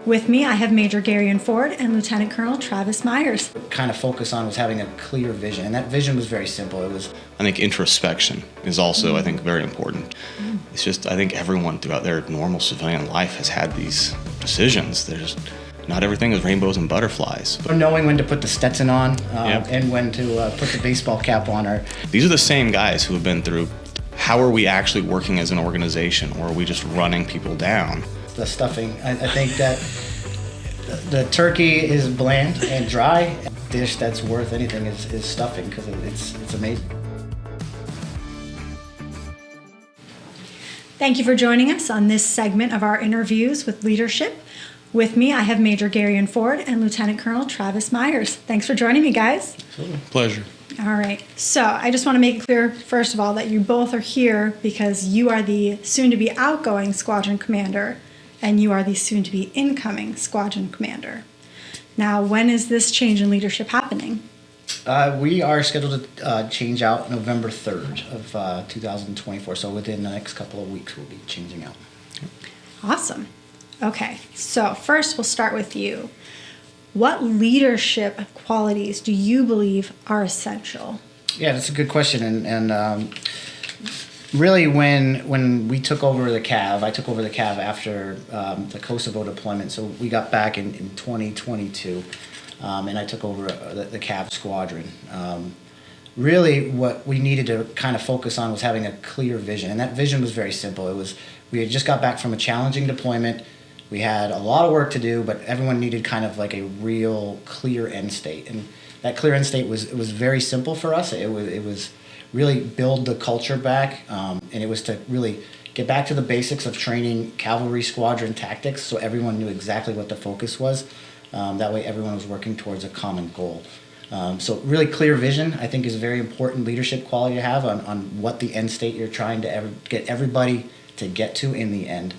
With me, I have Major Garion and Lieutenant Colonel Travis Myers. Kind of focus on was having a clear vision, and that vision was very simple. It was, I think introspection is also, I think, very important. It's just, I think everyone throughout their normal civilian life has had these decisions. There's not everything is rainbows and butterflies. knowing when to put the Stetson on Yep. and when to put the baseball cap on. These are the same guys who have been through, how are we actually working as an organization, or are we just running people down? The stuffing. I think that the turkey is bland and dry. A dish that's worth anything is stuffing, because it's amazing. Thank you for joining us on this segment of our interviews with leadership. With me, I have Major Garion and Lieutenant Colonel Travis Myers. Thanks for joining me, guys. Pleasure. All right. So I just want to make it clear, first of all, that you both are here because you are the soon-to-be outgoing Squadron Commander and you are the soon-to-be incoming Squadron Commander. Now, when is this change in leadership happening? We are scheduled to change out November 3rd of 2024, so within the next couple of weeks we'll be changing out. Awesome. Okay, so first we'll start with you. What leadership qualities do you believe are essential? Yeah, that's a good question, and really when we took over the CAV, I took over the CAV after the Kosovo deployment, so we got back in 2022, and I took over the CAV squadron. Really what we needed to kind of focus on was having a clear vision, and that vision was very simple. It was, we had just got back from a challenging deployment. We had a lot of work to do, but everyone needed kind of like a real clear end state. And that clear end state was very simple for us. It was really build the culture back, and it was to really get back to the basics of training cavalry squadron tactics, so everyone knew exactly what the focus was. That way everyone was working towards a common goal. So really clear vision, I think, is a very important leadership quality to have on what the end state you're trying to get everybody to get to in the end.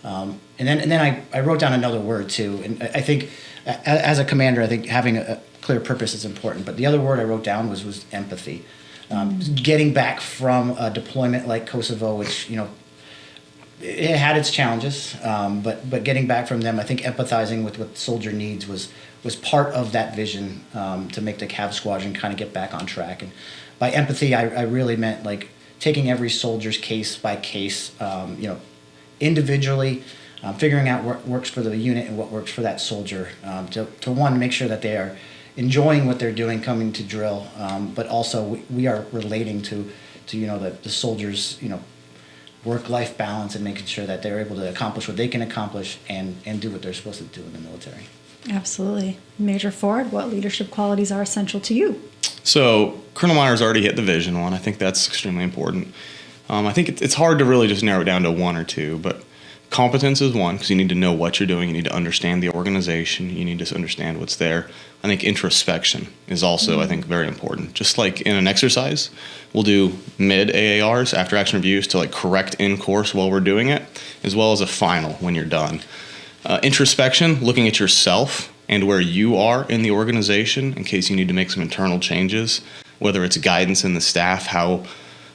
And then I wrote down another word too, and I think as a commander, I think having a clear purpose is important. But the other word I wrote down was empathy. Getting back from a deployment like Kosovo, which it had its challenges, but getting back from them, I think empathizing with what the soldier needs was part of that vision to make the CAV squadron kind of get back on track. And by empathy, I really meant like taking every soldier's case by case, individually, figuring out what works for the unit and what works for that soldier, to one, make sure that they are enjoying what they're doing coming to drill, but also we are relating to the soldiers' work-life balance and making sure that they're able to accomplish what they can accomplish and do what they're supposed to do in the military. Absolutely. Major Ford, what leadership qualities are essential to you? So Colonel Myers already hit the vision one. I think that's extremely important. I think it's hard to really just narrow it down to one or two, but competence is one, because you need to know what you're doing. You need to understand the organization. You need to understand what's there. I think introspection is also, I think, very important. Just like in an exercise, we'll do mid AARs, after action reviews, to like correct in course while we're doing it, as well as a final when you're done. Introspection, looking at yourself and where you are in the organization in case you need to make some internal changes, whether it's guidance in the staff, how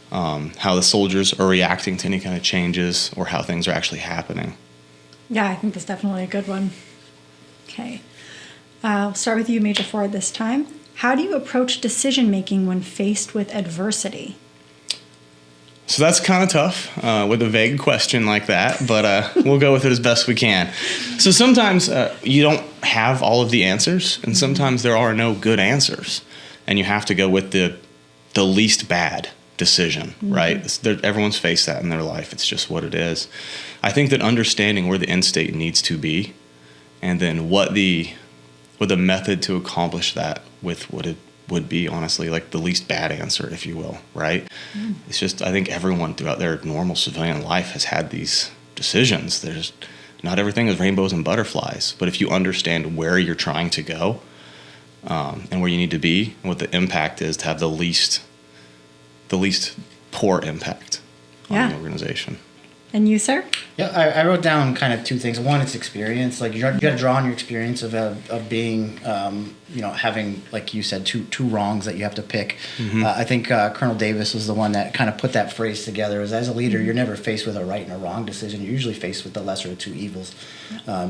the soldiers are reacting to any kind of changes, or how things are actually happening. Yeah, I think that's definitely a good one. Okay. I'll start with you, Major Ford, this time. How do you approach decision-making when faced with adversity? So that's kind of tough with a vague question like that, but we'll go with it as best we can. So sometimes you don't have all of the answers, and sometimes there are no good answers, and you have to go with the least bad decision, right? Everyone's faced that in their life. It's just what it is. I think that understanding where the end state needs to be, and then what the method to accomplish that with what it would be, honestly, like the least bad answer, if you will, right? It's just, I think everyone throughout their normal civilian life has had these decisions. There's not everything is rainbows and butterflies, but if you understand where you're trying to go and where you need to be, and what the impact is to have the least poor impact on the organization. And you, sir? Yeah, I wrote down kind of two things. One, it's experience. Like you got to draw on your experience of being, having, like you said, two wrongs that you have to pick. I think Colonel Davis was the one that kind of put that phrase together. As a leader, you're never faced with a right and a wrong decision. You're usually faced with the lesser of two evils.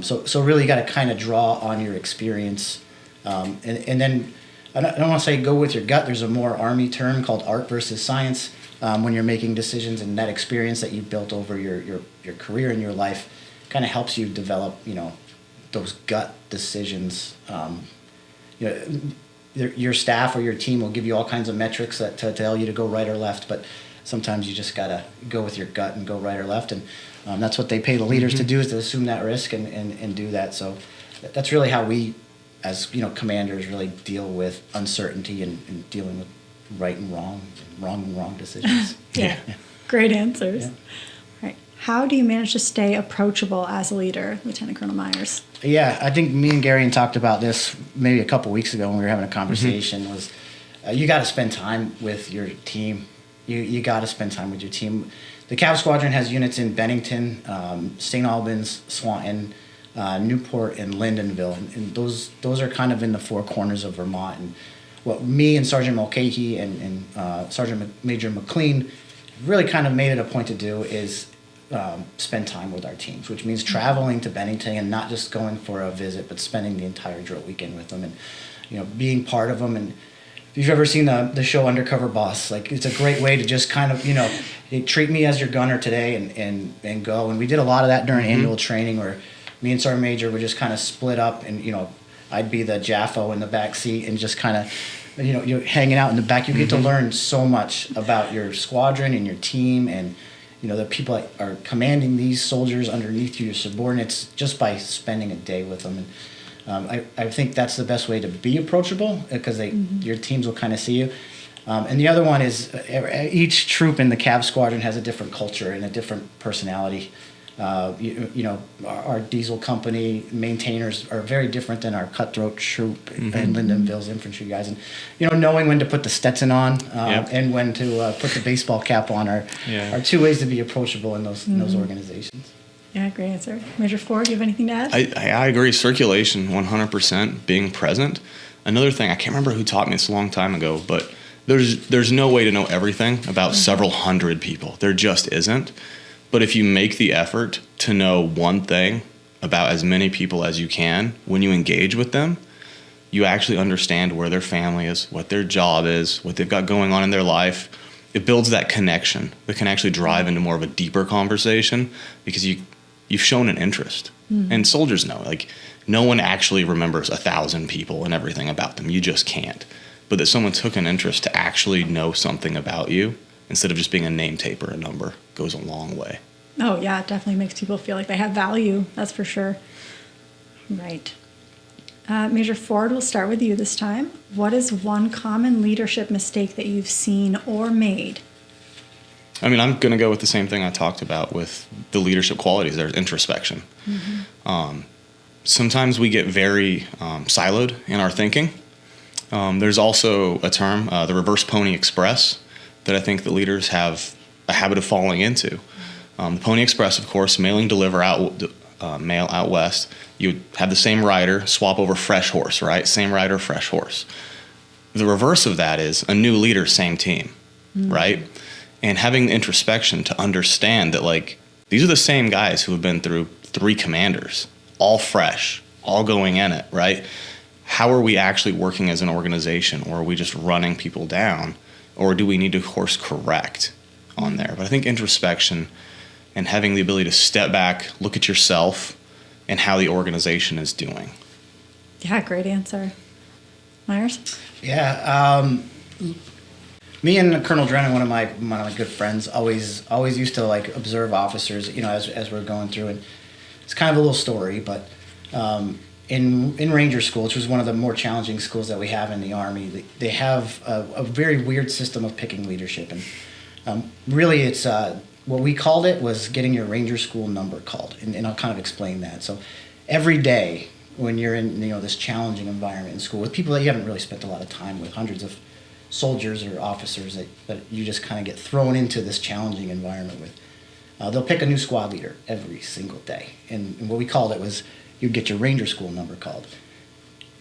So really, you got to kind of draw on your experience, and then I don't want to say go with your gut. There's a more Army term called art versus science. When you're making decisions, and that experience that you've built over your career and your life kind of helps you develop, those gut decisions. Your staff or your team will give you all kinds of metrics to tell you to go right or left, but sometimes you just got to go with your gut and go right or left. And that's what they pay the leaders to do, is to assume that risk and do that. So that's really how we, as commanders, really deal with uncertainty and dealing with right and wrong decisions. Yeah. Great answers. Yeah. Right. How do you manage to stay approachable as a leader, Lieutenant Colonel Myers? Yeah, I think me and Garion talked about this maybe a couple weeks ago when we were having a conversation. Was you got to spend time with your team. You got to spend time with your team. The Cav Squadron has units in Bennington, St. Albans, Swanton, Newport, and Lyndonville, and those are kind of in the four corners of Vermont. And what me and Sergeant Mulcahy and Sergeant Major McLean really kind of made it a point to do is spend time with our teams, which means traveling to Bennington and not just going for a visit, but spending the entire drill weekend with them and being part of them. And if you've ever seen the show Undercover Boss, like it's a great way to just kind of treat me as your gunner today and go. And we did a lot of that during annual training, where me and Sergeant Major would just kind of split up, and I'd be the Jaffo in the back seat and just kind of, you're hanging out in the back. You get to learn so much about your squadron and your team, and the people that are commanding these soldiers underneath you, your subordinates, just by spending a day with them. And I think that's the best way to be approachable, because your teams will kind of see you. And the other one is each troop in the Cav Squadron has a different culture and a different personality. Our diesel company maintainers are very different than our cutthroat troop and Lyndonville's infantry guys. And, knowing when to put the Stetson on and when to put the baseball cap on are two ways to be approachable in those organizations. Yeah, great answer. Major Ford, do you have anything to add? I agree. Circulation, 100%, being present. Another thing, I can't remember who taught me this a long time ago, but there's no way to know everything about several hundred people. There just isn't. But if you make the effort to know one thing about as many people as you can, when you engage with them, you actually understand where their family is, what their job is, what they've got going on in their life. It builds that connection that can actually drive into more of a deeper conversation, because you've shown an interest. And soldiers know, no one actually remembers 1,000 people and everything about them. You just can't. But that someone took an interest to actually know something about you, instead of just being a name tape or a number, goes a long way. Oh, yeah, it definitely makes people feel like they have value. That's for sure. Right. Major Ford, we'll start with you this time. What is one common leadership mistake that you've seen or made? I mean, I'm going to go with the same thing I talked about with the leadership qualities. There's introspection. Sometimes we get very siloed in our thinking. There's also a term, the reverse Pony Express, that I think the leaders have a habit of falling into. The Pony Express, of course, mail out west. You would have the same rider, swap over fresh horse, right? Same rider, fresh horse. The reverse of that is a new leader, same team, right? And having the introspection to understand that, these are the same guys who have been through 3 commanders, all fresh, all going in it, right? How are we actually working as an organization, or are we just running people down? Or do we need to course correct on there? But I think introspection and having the ability to step back, look at yourself and how the organization is doing. Yeah, great answer. Myers? Yeah, me and Colonel Drennan, one of my good friends, always used to observe officers, as we're going through, and it's kind of a little story, but in Ranger School, which was one of the more challenging schools that we have in the Army, they have a very weird system of picking leadership, and really it's what we called it was getting your Ranger School number called, and I'll kind of explain that. So every day when you're in this challenging environment in school with people that you haven't really spent a lot of time with, hundreds of soldiers or officers that you just kind of get thrown into this challenging environment with, they'll pick a new squad leader every single day. And what we called it was you'd get your Ranger School number called.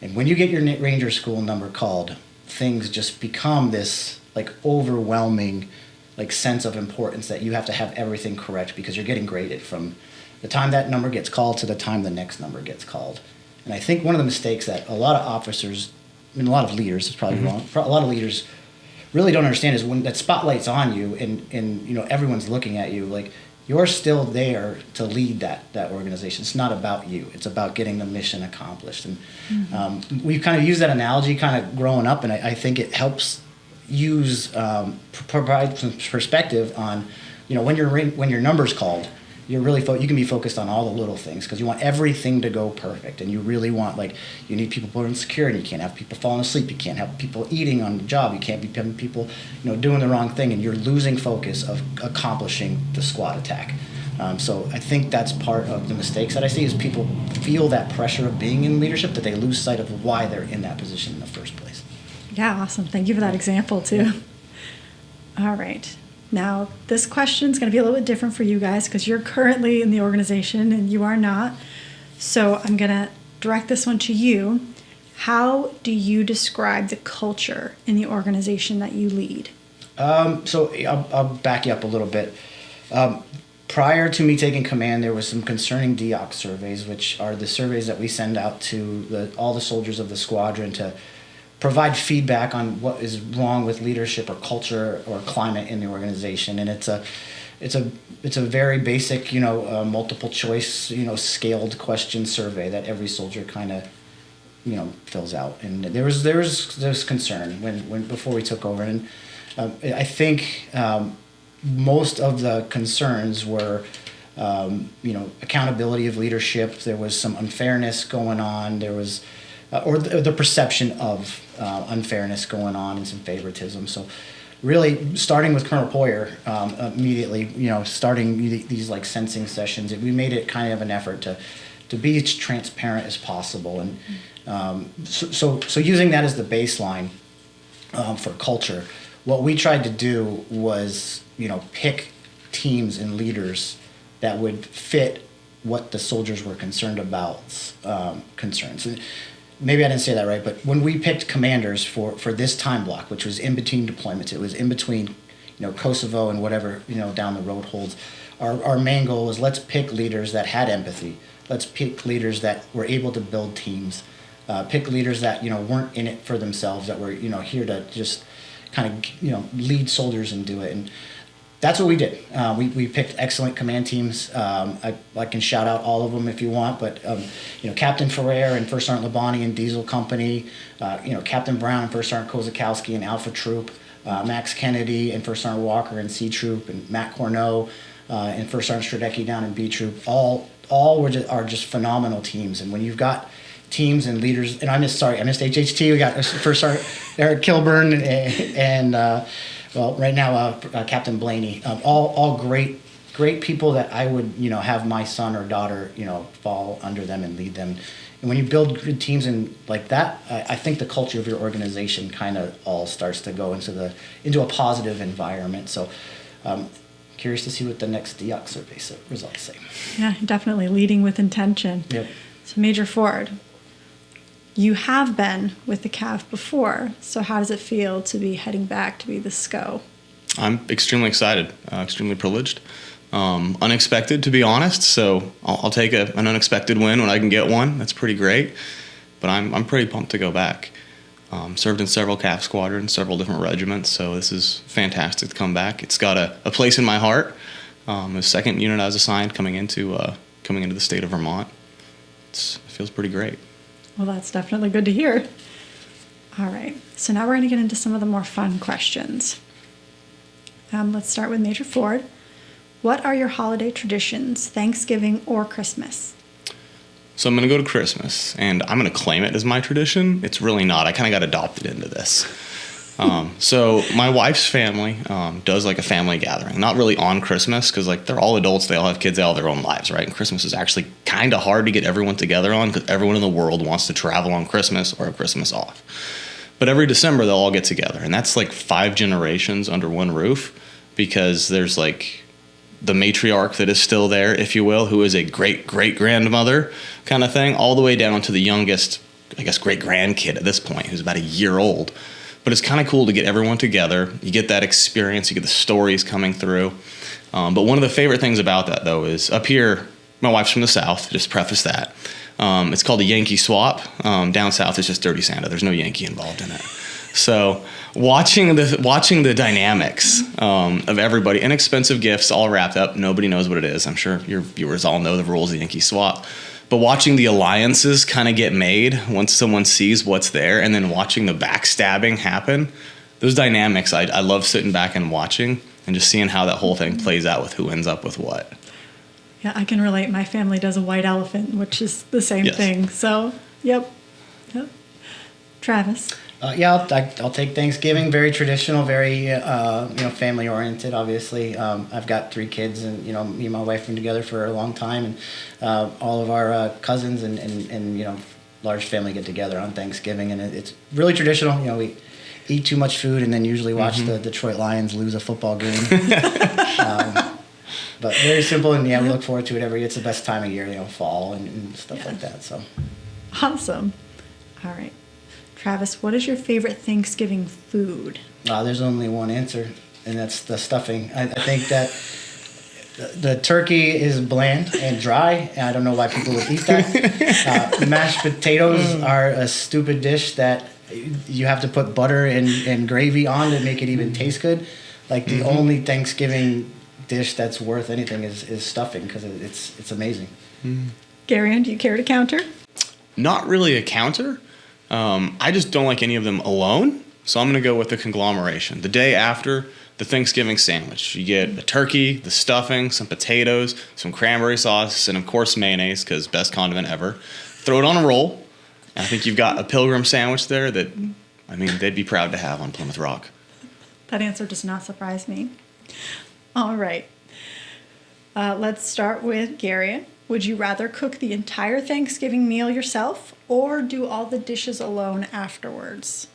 And when you get your Ranger School number called, things just become this like overwhelming like sense of importance that you have to have everything correct because you're getting graded from the time that number gets called to the time the next number gets called. And I think one of the mistakes that a lot of officers, and a lot of leaders, is probably wrong, a lot of leaders really don't understand is when that spotlight's on you and you know everyone's looking at you, like you're still there to lead that organization. It's not about you. It's about getting the mission accomplished. And we've kind of used that analogy kind of growing up, and I think it helps provide some perspective on, you know, when your number's called, you're really you can be focused on all the little things because you want everything to go perfect, and you really want, like, you need people put in security. You can't have people falling asleep. You can't have people eating on the job. You can't be having people, you know, doing the wrong thing, and you're losing focus of accomplishing the squad attack. So I think that's part of the mistakes that I see is people feel that pressure of being in leadership that they lose sight of why they're in that position in the first place. Yeah, awesome. Thank you for that example, too. All right. Now, this question is going to be a little bit different for you guys because you're currently in the organization and you are not. So I'm going to direct this one to you. How do you describe the culture in the organization that you lead? So I'll back you up a little bit. Prior to me taking command, there was some concerning DOC surveys, which are the surveys that we send out to all the soldiers of the squadron to provide feedback on what is wrong with leadership or culture or climate in the organization. And it's a very basic, you know, multiple choice, you know, scaled question survey that every soldier kind of, you know, fills out. And there was concern when before we took over. And I think most of the concerns were, you know, accountability of leadership. There was some unfairness going on. There was or the perception of unfairness going on and some favoritism. So really starting with Colonel Poyer immediately, you know, starting these like sensing sessions, we made it kind of an effort to be as transparent as possible. And so using that as the baseline for culture, what we tried to do was, you know, pick teams and leaders that would fit what the soldiers were concerned about concerns. And maybe I didn't say that right, but when we picked commanders for this time block, which was in between deployments, it was in between, you know, Kosovo and whatever, you know, down the road holds. Our main goal was let's pick leaders that had empathy. Let's pick leaders that were able to build teams. Pick leaders that, you know, weren't in it for themselves, that were, you know, here to just kind of, you know, lead soldiers and do it. And that's what we did. We picked excellent command teams. I can shout out all of them if you want, but you know, Captain Ferrer and First Sergeant Labani and Diesel Company, you know, Captain Brown and First Sergeant Kozakowski and Alpha Troop, Max Kennedy and First Sergeant Walker and C Troop, and Matt Corneau and First Sergeant Stradecki down in B Troop. All are just phenomenal teams. And when you've got teams and leaders, and I missed HHT. We got First Sergeant Eric Kilburn and well, right now, Captain Blaney, all great people that I would, you know, have my son or daughter, you know, fall under them and lead them. And when you build good teams and like that, I think the culture of your organization kind of all starts to go into a positive environment. So, curious to see what the next DOC survey results say. Yeah, definitely leading with intention. Yep. So, Major Ford, you have been with the CAV before, so how does it feel to be heading back to be the SCO? I'm extremely excited, extremely privileged, unexpected to be honest. So I'll take an unexpected win when I can get one. That's pretty great, but I'm pretty pumped to go back. Served in several CAV squadrons, several different regiments, so this is fantastic to come back. It's got a place in my heart. The second unit I was assigned coming into the state of Vermont. It feels pretty great. Well, that's definitely good to hear. All right, so now we're going to get into some of the more fun questions. Let's start with Major Ford. What are your holiday traditions, Thanksgiving or Christmas? So I'm going to go to Christmas, and I'm going to claim it as my tradition. It's really not. I kind of got adopted into this. So my wife's family does like a family gathering, not really on Christmas because like they're all adults, they all have kids, they all have their own lives, right? And Christmas is actually kind of hard to get everyone together on because everyone in the world wants to travel on Christmas or have Christmas off. But every December they'll all get together, and that's like 5 generations under one roof because there's like the matriarch that is still there, if you will, who is a great-great-grandmother kind of thing, all the way down to the youngest, I guess, great-grandkid at this point, who's about a year old. But it's kind of cool to get everyone together. You get that experience. You get the stories coming through. But one of the favorite things about that, though, is up here, my wife's from the South, just preface that. It's called a Yankee swap. Down south, it's just dirty Santa. There's no Yankee involved in it. So watching the dynamics of everybody, inexpensive gifts all wrapped up. Nobody knows what it is. I'm sure your viewers all know the rules of the Yankee swap. But watching the alliances kind of get made once someone sees what's there, and then watching the backstabbing happen, those dynamics, I love sitting back and watching and just seeing how that whole thing plays out with who ends up with what. Yeah, I can relate. My family does a white elephant, which is the same thing. So, yep. Travis? I'll take Thanksgiving. Very traditional, very family oriented. Obviously, I've got 3 kids, and me and my wife have been together for a long time, and all of our cousins and large family get together on Thanksgiving, and it's really traditional. We eat too much food and then usually watch the Detroit Lions lose a football game. But very simple, and we look forward to it every year. It's the best time of year, fall and stuff like that. So awesome. All right. Travis, what is your favorite Thanksgiving food? There's only one answer, and that's the stuffing. I think that the turkey is bland and dry, and I don't know why people would eat that. Mashed potatoes are a stupid dish that you have to put butter and gravy on to make it even taste good. Like the only Thanksgiving dish that's worth anything is stuffing, because it's amazing. Garion, do you care to counter? Not really a counter. I just don't like any of them alone, so I'm going to go with the conglomeration. The day after the Thanksgiving sandwich, you get a turkey, the stuffing, some potatoes, some cranberry sauce, and of course mayonnaise, because best condiment ever. Throw it on a roll, and I think you've got a Pilgrim sandwich there that, they'd be proud to have on Plymouth Rock. That answer does not surprise me. All right. Let's start with Garion. Would you rather cook the entire Thanksgiving meal yourself or do all the dishes alone afterwards?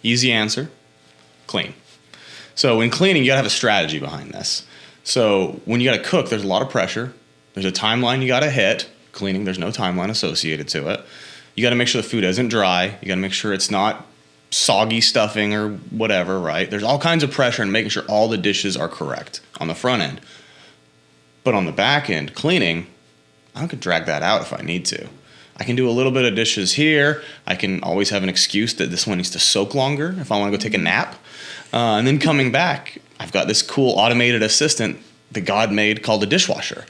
Easy answer, clean. So in cleaning, you gotta have a strategy behind this. So when you gotta cook, there's a lot of pressure. There's a timeline you gotta hit. Cleaning, there's no timeline associated to it. You gotta make sure the food isn't dry. You gotta make sure it's not soggy stuffing or whatever, right? There's all kinds of pressure in making sure all the dishes are correct on the front end. But on the back end, cleaning, I could drag that out if I need to. I can do a little bit of dishes here. I can always have an excuse that this one needs to soak longer if I want to go take a nap. And then coming back, I've got this cool automated assistant that God made called a dishwasher.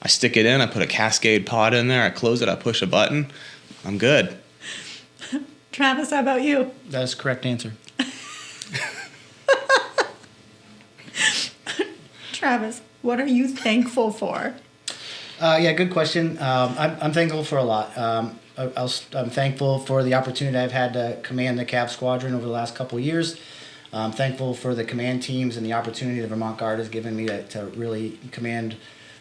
I stick it in, I put a Cascade pod in there, I close it, I push a button, I'm good. Travis, how about you? That is the correct answer. Travis, what are you thankful for? Good question. I'm thankful for a lot. I'm thankful for the opportunity I've had to command the Cav Squadron over the last couple of years. I'm thankful for the command teams and the opportunity the Vermont Guard has given me to really command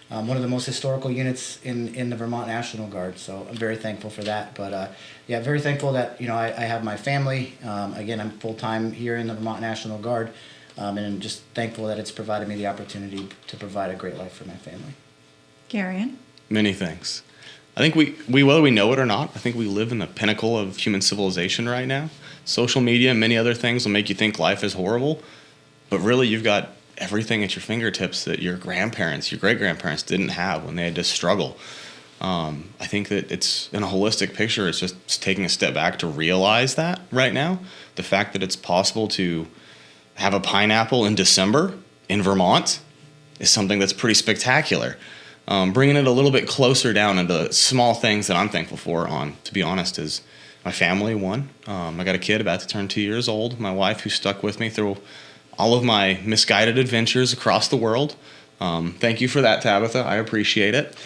one of the most historical units in the Vermont National Guard. So I'm very thankful for that. But very thankful that I have my family. Again, I'm full-time here in the Vermont National Guard, and I'm just thankful that it's provided me the opportunity to provide a great life for my family. Garion? Many things. I think we whether we know it or not, I think we live in the pinnacle of human civilization right now. Social media and many other things will make you think life is horrible, but really you've got everything at your fingertips that your grandparents, your great-grandparents didn't have when they had to struggle. I think that it's, in a holistic picture, it's just taking a step back to realize that right now. The fact that it's possible to have a pineapple in December in Vermont is something that's pretty spectacular. Bringing it a little bit closer down into small things that I'm thankful for, to be honest, is my family, one. I got a kid about to turn 2 years old. My wife, who stuck with me through all of my misguided adventures across the world. Thank you for that, Tabitha. I appreciate it.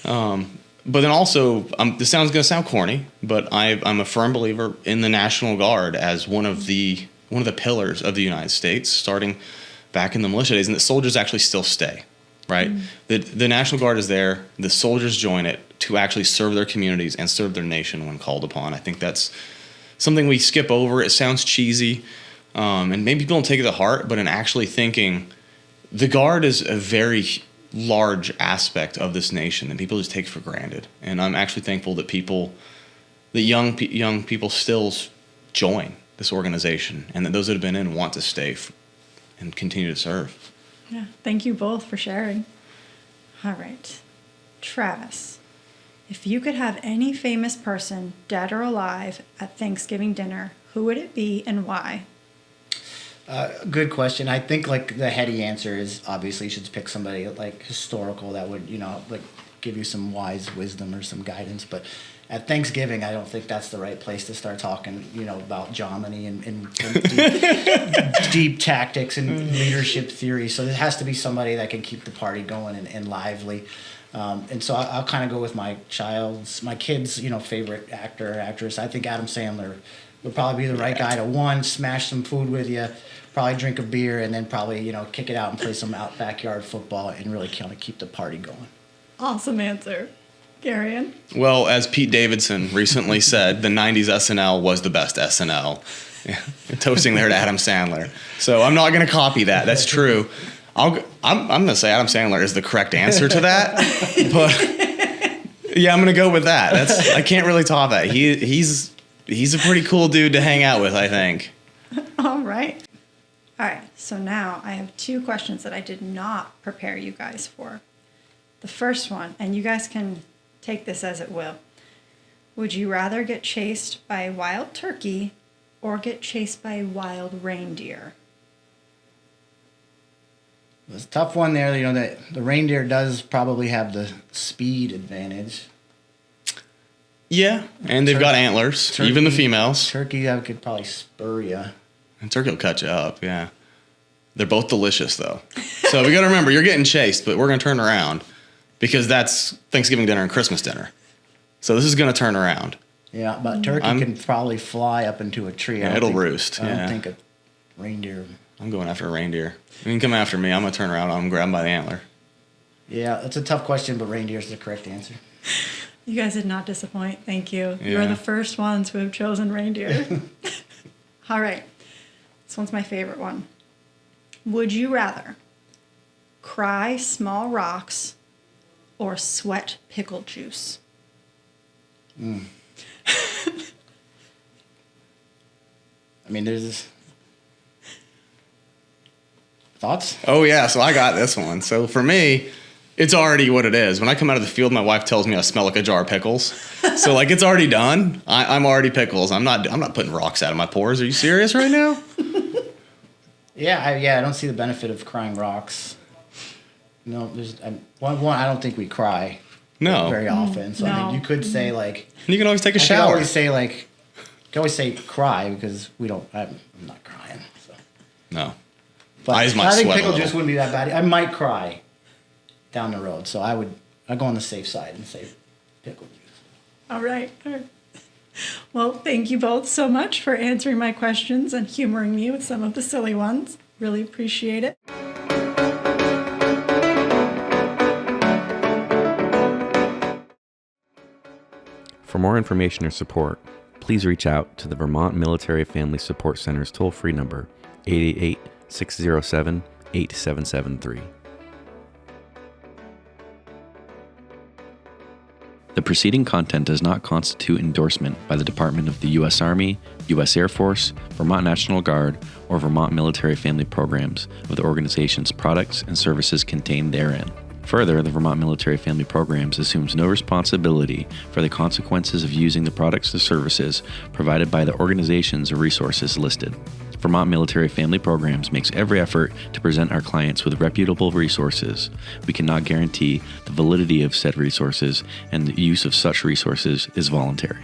But then also, this sounds going to sound corny, but I'm a firm believer in the National Guard as one of the pillars of the United States, starting back in the militia days, and that soldiers actually still stay. Right? The National Guard is there. The soldiers join it to actually serve their communities and serve their nation when called upon. I think that's something we skip over. It sounds cheesy, and maybe people don't take it to heart, but in actually thinking, the Guard is a very large aspect of this nation that people just take for granted. And I'm actually thankful that young people still join this organization, and that those that have been in want to stay and continue to serve. Yeah, thank you both for sharing. All right, Travis, if you could have any famous person, dead or alive, at Thanksgiving dinner, who would it be and why? Good question. I think like the heady answer is obviously you should pick somebody like historical that would, like give you some wise wisdom or some guidance. But at Thanksgiving, I don't think that's the right place to start talking, about Germany and deep tactics and leadership theory. So it has to be somebody that can keep the party going and lively. And so I'll kind of go with my kids, favorite actor or actress. I think Adam Sandler would probably be the right guy to smash some food with you, probably drink a beer, and then probably, kick it out and play some backyard football and really kind of keep the party going. Awesome answer. Garion? Well, as Pete Davidson recently said, the 90s SNL was the best SNL. Toasting there to Adam Sandler. So I'm not going to copy that. That's true. I'm going to say Adam Sandler is the correct answer to that. But yeah, I'm going to go with that. I can't really top that. He's a pretty cool dude to hang out with, I think. All right. So now I have 2 questions that I did not prepare you guys for. The first one, and you guys can take this as it will. Would you rather get chased by a wild turkey or get chased by a wild reindeer? It's a tough one there. The reindeer does probably have the speed advantage. Yeah, and they've got antlers, even the females. Turkey, I could probably spur you. And turkey will cut you up, yeah. They're both delicious, though. So we got to remember, you're getting chased, but we're going to turn around because that's Thanksgiving dinner and Christmas dinner. So this is going to turn around. Yeah, but turkey can probably fly up into a tree. Yeah, it'll roost. I don't think a reindeer. I'm going after a reindeer. You can come after me. I'm going to turn around. I'm going to grab him by the antler. Yeah, it's a tough question, but reindeer is the correct answer. You guys did not disappoint. Thank you. Yeah. You're the first ones who have chosen reindeer. All right. This one's my favorite one. Would you rather cry small rocks or sweat pickle juice? I mean, there's this... Thoughts? Oh, yeah. So I got this one. So for me, it's already what it is. When I come out of the field, my wife tells me I smell like a jar of pickles. So like it's already done. I'm already pickles. I'm not putting rocks out of my pores. Are you serious right now? Yeah, I don't see the benefit of crying rocks. No, I don't think we cry very often. So I mean, you could say like... You can always take a I shower. could always say cry because I'm not crying. So. No. But Eyes might I think sweat a pickle little. juice wouldn't be that bad. I might cry down the road. So I'd go on the safe side and say pickle juice. All right. Well, thank you both so much for answering my questions and humoring me with some of the silly ones. Really appreciate it. For more information or support, please reach out to the Vermont Military Family Support Center's toll-free number, 888-607-8773. The preceding content does not constitute endorsement by the Department of the U.S. Army, U.S. Air Force, Vermont National Guard, or Vermont Military Family Programs of the organization's products and services contained therein. Further, the Vermont Military Family Programs assumes no responsibility for the consequences of using the products or services provided by the organizations or resources listed. Vermont Military Family Programs makes every effort to present our clients with reputable resources. We cannot guarantee the validity of said resources, and the use of such resources is voluntary.